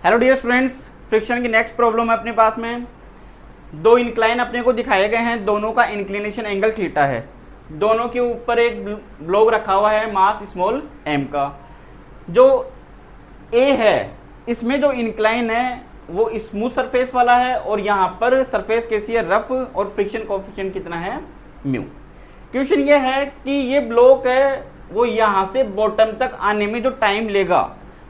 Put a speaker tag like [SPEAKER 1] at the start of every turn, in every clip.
[SPEAKER 1] Hello dear students, friction की next problem है अपने पास में। दो इंक्लाइन अपने को दिखाए गए हैं, दोनों का इंक्लिनेशन एंगल थीटा है। दोनों के ऊपर एक ब्लॉक रखा हुआ है मास स्मॉल m का। जो a है इसमें जो इंक्लाइन है वो स्मूथ सरफेस वाला है और यहाँ पर सरफेस कैसी है, रफ, और फ्रिक्शन कोएफिशिएंट कितना है, म्यू। क्वेश्चन ये है कि ये ब्लॉक है वो यहाँ से बॉटम तक आने में जो टाइम लेगा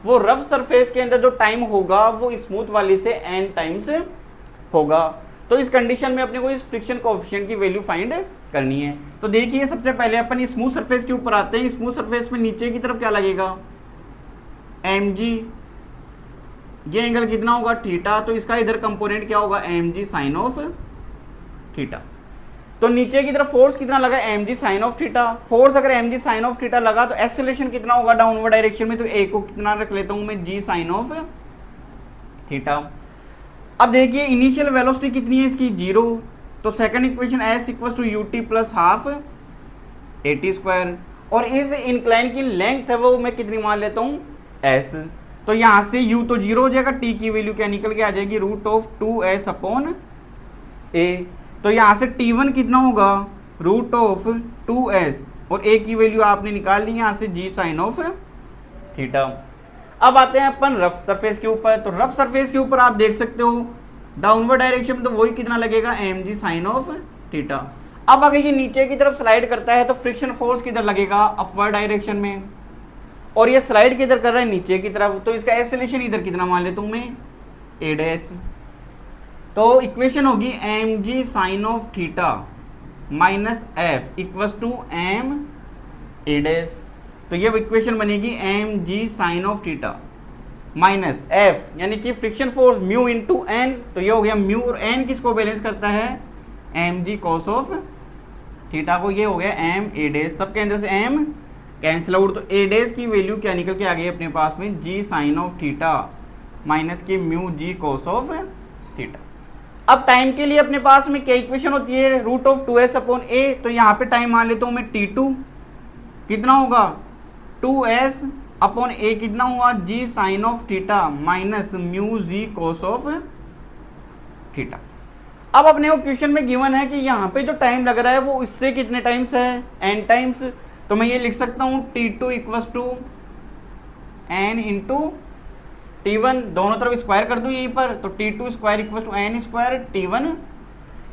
[SPEAKER 1] वो रफ सरफेस के अंदर जो टाइम होगा वो स्मूथ वाली से n टाइम्स होगा। तो इस कंडीशन में अपने को इस फ्रिक्शन कोएफिशिएंट की वैल्यू फाइंड करनी है। तो देखिए सबसे पहले अपन स्मूथ सरफेस के ऊपर आते हैं। स्मूथ सरफेस में नीचे की तरफ क्या लगेगा, mg। ये एंगल कितना होगा, थीटा। तो इसका इधर कंपोनेंट क्या होगा, mg साइन ऑफ थीटा। तो नीचे की तरफ फोर्स कितना लगा, mg sine of theta. Force अगर mg साइन ऑफ थीटा लगा तो एक्सेलरेशन कितना होगा डाउनवर्ड डायरेक्शन में, तो a को कितना रख लेता हूं मैं, g साइन ऑफ थीटा। अब देखिए इनिशियल वेलोसिटी कितनी है इसकी, 0। तो second equation s equal to ut plus half at square, और इस इंक्लाइन की लेंथ है वो मैं कितनी मान लेता हूँ, s। तो यहाँ से u तो 0 हो जाएगा, t की वैल्यू क्या निकल के आ जाएगी, root of 2s upon a। तो यहाँ से t1 कितना होगा, रूट ऑफ 2s, और a की वैल्यू आपने निकाल ली यहाँ से, g साइन ऑफ थीटा। अब आते हैं अपन रफ सरफेस के ऊपर। तो रफ सरफेस के ऊपर आप देख सकते हो डाउनवर्ड डायरेक्शन में तो वही कितना लगेगा, mg साइन ऑफ थीटा। अब अगर ये नीचे की तरफ स्लाइड करता है तो फ्रिक्शन फोर्स किधर लगेगा, अपवर्ड डायरेक्शन में, और ये स्लाइड किधर कर रहा है, नीचे की तरफ। तो इसका एक्सेलरेशन इधर कितना मान लेता हूं मैं, a डैश। तो इक्वेशन होगी mg sine of theta minus f equal to m a dash. तो ये इक्वेशन बनेगी mg sine of theta minus f यानी कि friction force mu into n। तो ये हो गया म्यू, और n किसको बैलेंस करता है, mg कॉस ऑफ थीटा को। ये हो गया m a डैश, सबके अंदर से m कैंसिल आउट। तो a डैश की वैल्यू क्या निकल के आ गई अपने पास में, g sine of theta minus की mu g cos of theta. अब टाइम के लिए अपने पास में क्या इक्वेशन होती है, root of 2s upon a। तो यहाँ पे टाइम मान लेता हूँ मैं t2, कितना होगा 2s अपॉन a, कितना हुआ g sine of theta minus mu g cos of theta. अब अपने को क्वेश्चन में गिवन है कि यहाँ पे जो टाइम लग रहा है वो इससे कितने टाइम्स है, n टाइम्स। तो मैं ये लिख सकता हूँ t2 equals to n into t1, दोनों तरफ स्क्वायर कर दूं यहीं पर। तो t2 square equal to n square t1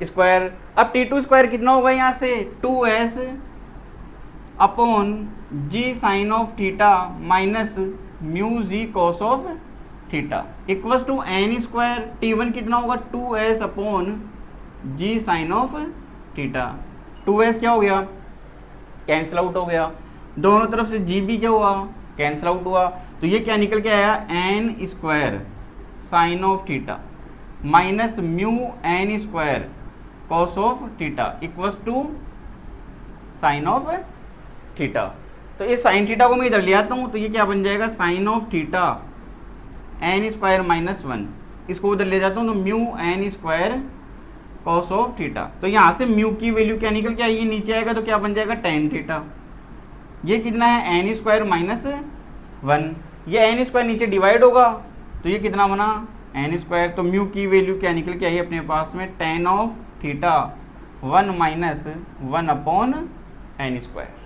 [SPEAKER 1] square. अब t2 स्क्वायर कितना होगा यहाँ से, 2s upon g sine of theta minus mu g cos of theta equal to n square. t1 कितना होगा, 2s upon g sine of theta. 2s क्या हो गया, कैंसिल आउट हो गया। दोनों तरफ से g भी क्या हुआ, कैंसिल आउट हुआ। तो ये क्या निकल के आया, n square sine of theta minus mu n square cos of theta equals to sine of theta. तो इस साइन थीटा को मैं इधर ले आता हूँ, तो ये क्या बन जाएगा, sine of theta n square minus 1। इसको उधर ले जाता हूँ तो mu n square cos of theta. तो यहाँ से म्यू की वैल्यू क्या निकल के आएगी, नीचे आएगा तो क्या बन जाएगा, टेन थीटा। ये कितना है, n स्क्वायर माइनस 1। ये n स्क्वायर नीचे डिवाइड होगा तो ये कितना बना, n स्क्वायर। तो म्यू की वैल्यू क्या निकल के आई अपने पास में, ten of theta 1 minus 1 upon n square.